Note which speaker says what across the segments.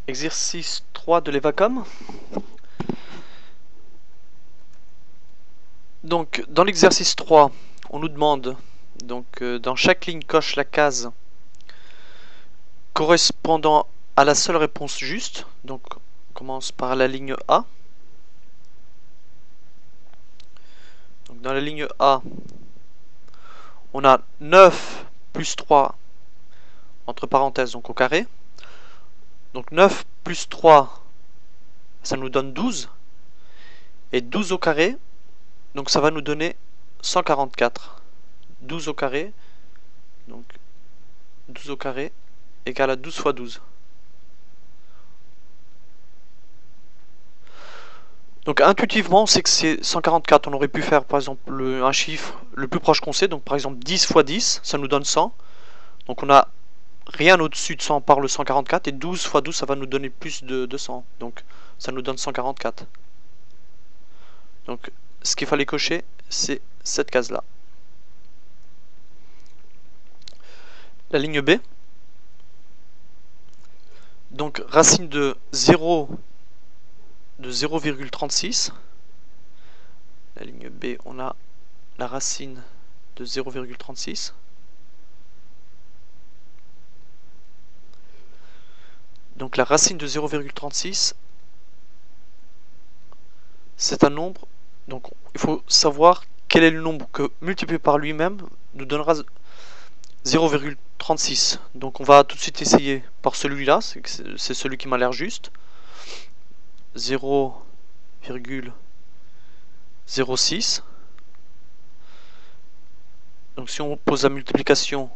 Speaker 1: Exercice 3 de l'Evacom. Donc, dans l'exercice 3, on nous demande, dans chaque ligne, coche la case correspondant à la seule réponse juste. Donc, on commence par la ligne A. Donc, dans la ligne A, on a 9 plus 3 entre parenthèses, donc au carré. Donc 9 plus 3, ça nous donne 12. Et 12 au carré, donc ça va nous donner 144. 12 au carré, donc 12 au carré égale à 12 fois 12. Donc intuitivement, on sait que c'est 144. On aurait pu faire par exemple un chiffre le plus proche qu'on sait. Donc par exemple 10 fois 10, ça nous donne 100. Donc on a rien au-dessus de 100 par le 144. Et 12 fois 12, ça va nous donner plus de 100. Donc ça nous donne 144. Donc ce qu'il fallait cocher, c'est cette case-là. La ligne B. Donc racine de 0,36. La ligne B, on a la racine de 0,36. Donc la racine de 0,36, c'est un nombre. Donc il faut savoir quel est le nombre que multiplié par lui-même nous donnera 0,36. Donc on va tout de suite essayer par celui-là, c'est celui qui m'a l'air juste. 0,06. Donc si on pose la multiplication,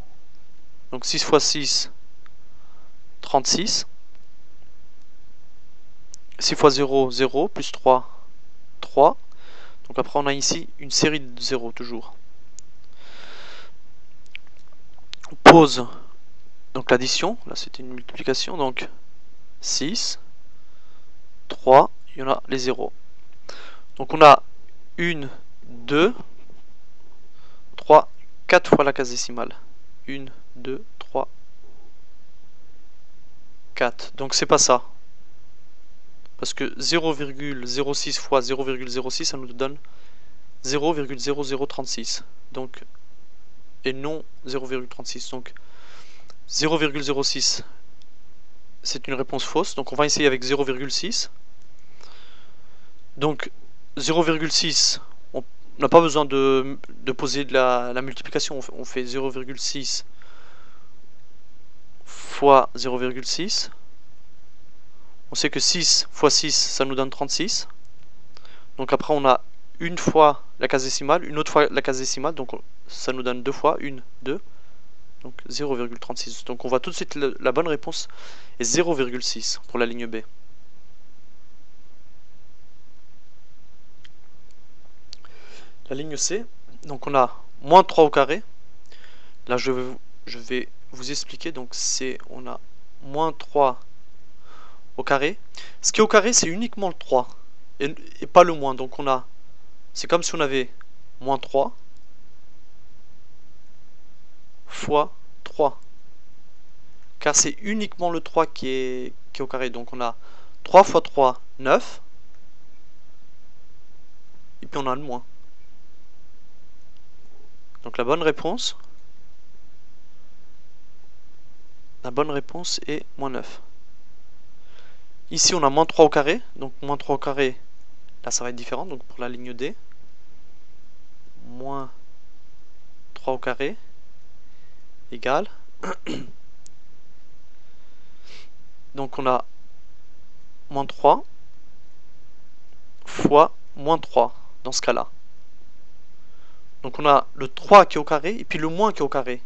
Speaker 1: donc 6 fois 6, 36. 6 fois 0, 0, plus 3, 3. Donc après on a ici une série de 0 toujours. On pose donc l'addition, là c'était une multiplication, donc 6, 3, il y en a les 0. Donc on a 1, 2, 3, 4 fois la case décimale. 1, 2, 3, 4. Donc c'est pas ça. Parce que 0,06 fois 0,06, ça nous donne 0,0036. Donc, et non 0,36. Donc 0,06, c'est une réponse fausse. Donc on va essayer avec 0,6. Donc 0,6, on n'a pas besoin de poser de la multiplication. On fait 0,6 fois 0,6. On sait que 6 fois 6, ça nous donne 36. Donc après on a une fois la case décimale, une autre fois la case décimale. Donc ça nous donne deux fois, 1, 2. Donc 0,36. Donc on voit tout de suite la bonne réponse est 0,6 pour la ligne B. La ligne C, donc on a moins 3 au carré. Là je vais vous expliquer. Donc c'est on a moins 3 au carré. Ce qui est au carré, c'est uniquement le 3 et pas le moins. Donc on a, c'est comme si on avait moins 3 fois 3. Car c'est uniquement le 3 qui est au carré. Donc on a 3 fois 3, 9. Et puis on a le moins. Donc la bonne réponse est moins 9. Ici on a moins 3 au carré. Donc moins 3 au carré, là ça va être différent. Donc pour la ligne D, moins 3 au carré égale. Donc on a moins 3 fois moins 3 dans ce cas-là. Donc on a le 3 qui est au carré et puis le moins qui est au carré.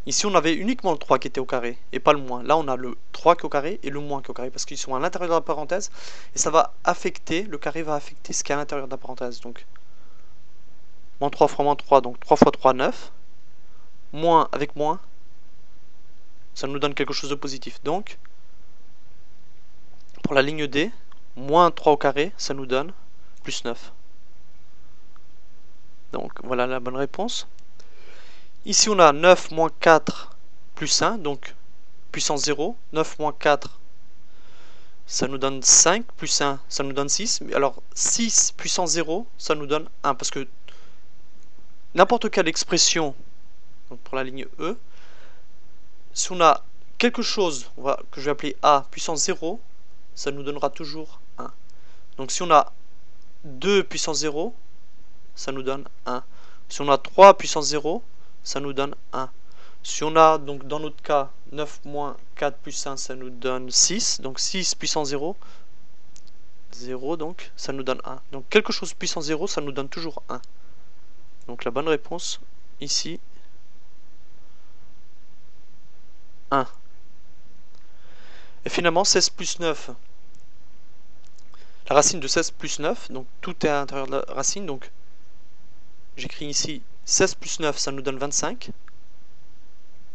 Speaker 1: Ici on avait uniquement le 3 qui était au carré et pas le moins. Là on a le 3 qui est au carré et le moins qui est au carré parce qu'ils sont à l'intérieur de la parenthèse et ça va affecter, le carré va affecter ce qui est à l'intérieur de la parenthèse. Donc moins 3 fois moins 3, donc 3 fois 3, 9. Moins avec moins, ça nous donne quelque chose de positif. Donc pour la ligne D, moins 3 au carré, ça nous donne plus 9. Donc voilà la bonne réponse. Ici on a 9 moins 4 plus 1, donc puissance 0. 9 moins 4, ça nous donne 5, plus 1, ça nous donne 6. Mais alors 6 puissance 0, ça nous donne 1. Parce que n'importe quelle expression, donc pour la ligne E, si on a quelque chose que je vais appeler A puissance 0, ça nous donnera toujours 1. Donc si on a 2 puissance 0, ça nous donne 1. Si on a 3 puissance 0, ça nous donne 1. Si on a, donc dans notre cas, 9 moins 4 plus 1, ça nous donne 6. Donc 6 puissance 0, 0 donc, ça nous donne 1. Donc quelque chose puissance 0, ça nous donne toujours 1. Donc la bonne réponse, ici, 1. Et finalement, 16 plus 9. La racine de 16 plus 9, donc tout est à l'intérieur de la racine. Donc j'écris ici 16 plus 9, ça nous donne 25.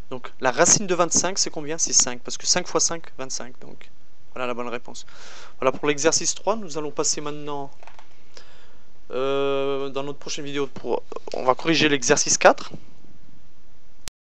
Speaker 1: Donc la racine de 25, c'est combien? C'est 5, parce que 5 fois 5, 25. Donc voilà la bonne réponse. Voilà pour l'exercice 3. Nous allons passer maintenant dans notre prochaine vidéo. On va corriger l'exercice 4.